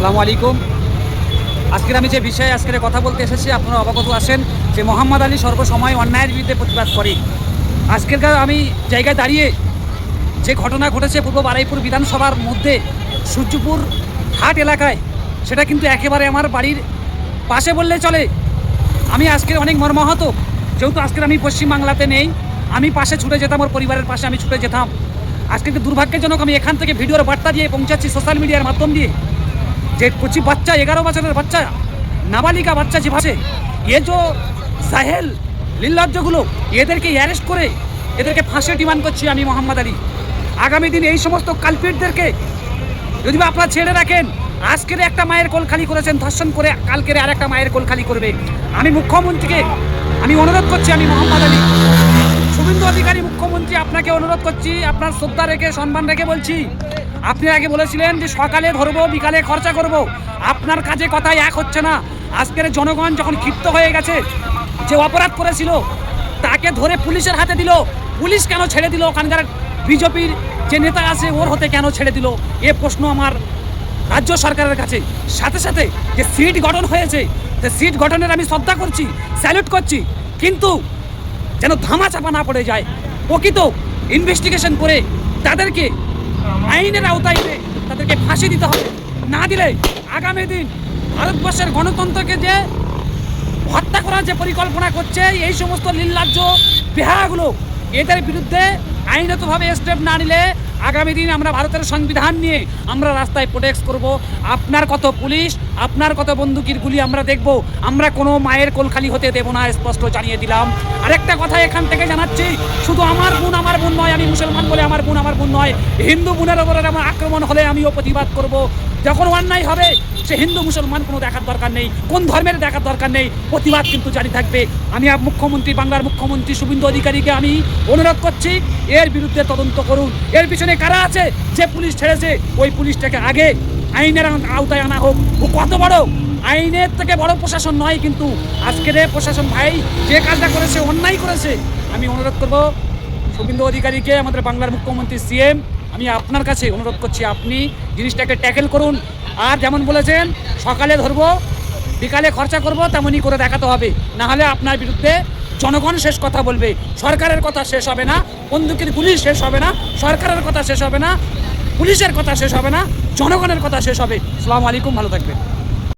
আসসালামু আলাইকুম। আজকের আমি যে বিষয়ে আজকের কথা বলতে এসেছি আপনারা অবগত আছেন যে মোহাম্মদ আলী সর্বসময় অন্যায়ের বিরুদ্ধে প্রতিবাদ করে। আজকেরকার আমি জায়গায় দাঁড়িয়ে যে ঘটনা ঘটেছে পূর্ব বারুইপুর বিধানসভার মধ্যে সূর্যপুর হাট এলাকায়, সেটা কিন্তু একেবারে আমার বাড়ির পাশে বললে চলে। আমি আজকের অনেক মর্মাহত, যেহেতু আজকের আমি পশ্চিমবাংলাতে নেই, আমি পাশে ছুটে যেতাম, ওর পরিবারের পাশে আমি ছুটে যেতাম। আজকে কিন্তু দুর্ভাগ্যজনক আমি এখান থেকে ভিডিওর বার্তা দিয়ে পৌঁছাচ্ছি সোশ্যাল মিডিয়ার মাধ্যম দিয়ে, যে কচি বাচ্চা 11 বছরের বাচ্চা, নাবালিকা বাচ্চা যে ভাসে, এ যে জাহেল নির্লজ্জগুলো, এদেরকে অ্যারেস্ট করে এদেরকে ফাঁসি ডিমান্ড করছি আমি মোহাম্মদ আলী। আগামী দিন এই সমস্ত কালপিটদেরকে যদি আপনারা ছেড়ে রাখেন, আজকের একটা মায়ের কোল খালি করেছেন ধর্ষণ করে, কালকের আর একটা মায়ের কোল খালি করবে। আমি মুখ্যমন্ত্রীকে আমি অনুরোধ করছি, আমি মোহাম্মদ আলী শুভেন্দু অধিকারী মুখ্যমন্ত্রী, আপনাকে অনুরোধ করছি, আপনার শ্রদ্ধা রেখে সম্মান রেখে বলছি। আপনি আগে বলেছিলেন যে সকালে ধরবো বিকালে খরচা করব, আপনার কাজে কথায় এক হচ্ছে না। আজকের জনগণ যখন ক্ষিপ্ত হয়ে গেছে, যে অপরাধ করেছিল তাকে ধরে পুলিশের হাতে দিল, পুলিশ কেন ছেড়ে দিল? ওখানকার বিজেপির যে নেতা আছে ওর হতে কেন ছেড়ে দিল? এ প্রশ্ন আমার রাজ্য সরকারের কাছে। সাথে সাথে যে সিট গঠন হয়েছে, যে সিট গঠনের আমি শ্রদ্ধা করছি, স্যালুট করছি, কিন্তু যেন ধামাচাপা না পড়ে যায়। প্রকৃত ইনভেস্টিগেশন করে তাদেরকে আইনের আওতায় এনে তাদেরকে ফাঁসি দিতে হবে। না দিলে আগামী দিন ভারতবর্ষের গণতন্ত্রকে যে হত্যা করার যে পরিকল্পনা করছে এই সমস্ত নির্লজ্জ বেহায়াগুলো, এদের বিরুদ্ধে আইনগতভাবে স্টেপ না নিলে আগামী দিন আমরা ভারতের সংবিধান নিয়ে আমরা রাস্তায় প্রোটেক্ট করব। আপনার কত পুলিশ, আপনার কত বন্দুকের গুলি আমরা দেখব, আমরা কোনো মায়ের কোল খালি হতে দেব না, স্পষ্ট জানিয়ে দিলাম। আরেকটা কথা এখান থেকে জানাচ্ছি, শুধু আমার বোন নয়, আমি মুসলমান বলে আমার বোন নয়, হিন্দু বোনের ওপরে আমার আক্রমণ হলে আমিও প্রতিবাদ করব। যখন অন্যায় হবে সে হিন্দু মুসলমান কোনো দেখার দরকার নেই, কোন ধর্মের দেখার দরকার নেই, প্রতিবাদ কিন্তু জারি থাকবে। আমি মুখ্যমন্ত্রী, বাংলার মুখ্যমন্ত্রী শুভেন্দু অধিকারীকে আমি অনুরোধ করছি, এর বিরুদ্ধে তদন্ত করুন। এর পিছনে কারা আছে? যে পুলিশ ছেড়েছে ওই পুলিশটাকে আগে আইনের আওতায় আনা হোক। ও কত বড় আইনের থেকে বড় প্রশাসন নয়, কিন্তু আজকের প্রশাসন ভাই যে কাজটা করেছে অন্যায় করেছে। আমি অনুরোধ করব শুভেন্দু অধিকারীকে, আমাদের বাংলার মুখ্যমন্ত্রী সিএম, আমি আপনার কাছে অনুরোধ করছি, আপনি জিনিসটাকে ট্যাকেল করুন। আর যেমন বলেছেন সকালে ধরবো বিকালে খরচা করব, তেমনই করে দেখাতে হবে। না হলে আপনার বিরুদ্ধে জনগণ শেষ কথা বলবে। সরকারের কথা শেষ হবে না, বন্দুকের গুলি শেষ হবে না, সরকারের কথা শেষ হবে না, পুলিশের কথা শেষ হবে না, জনগণের কথা শেষ হবে। আসসালামু আলাইকুম, ভালো থাকবেন।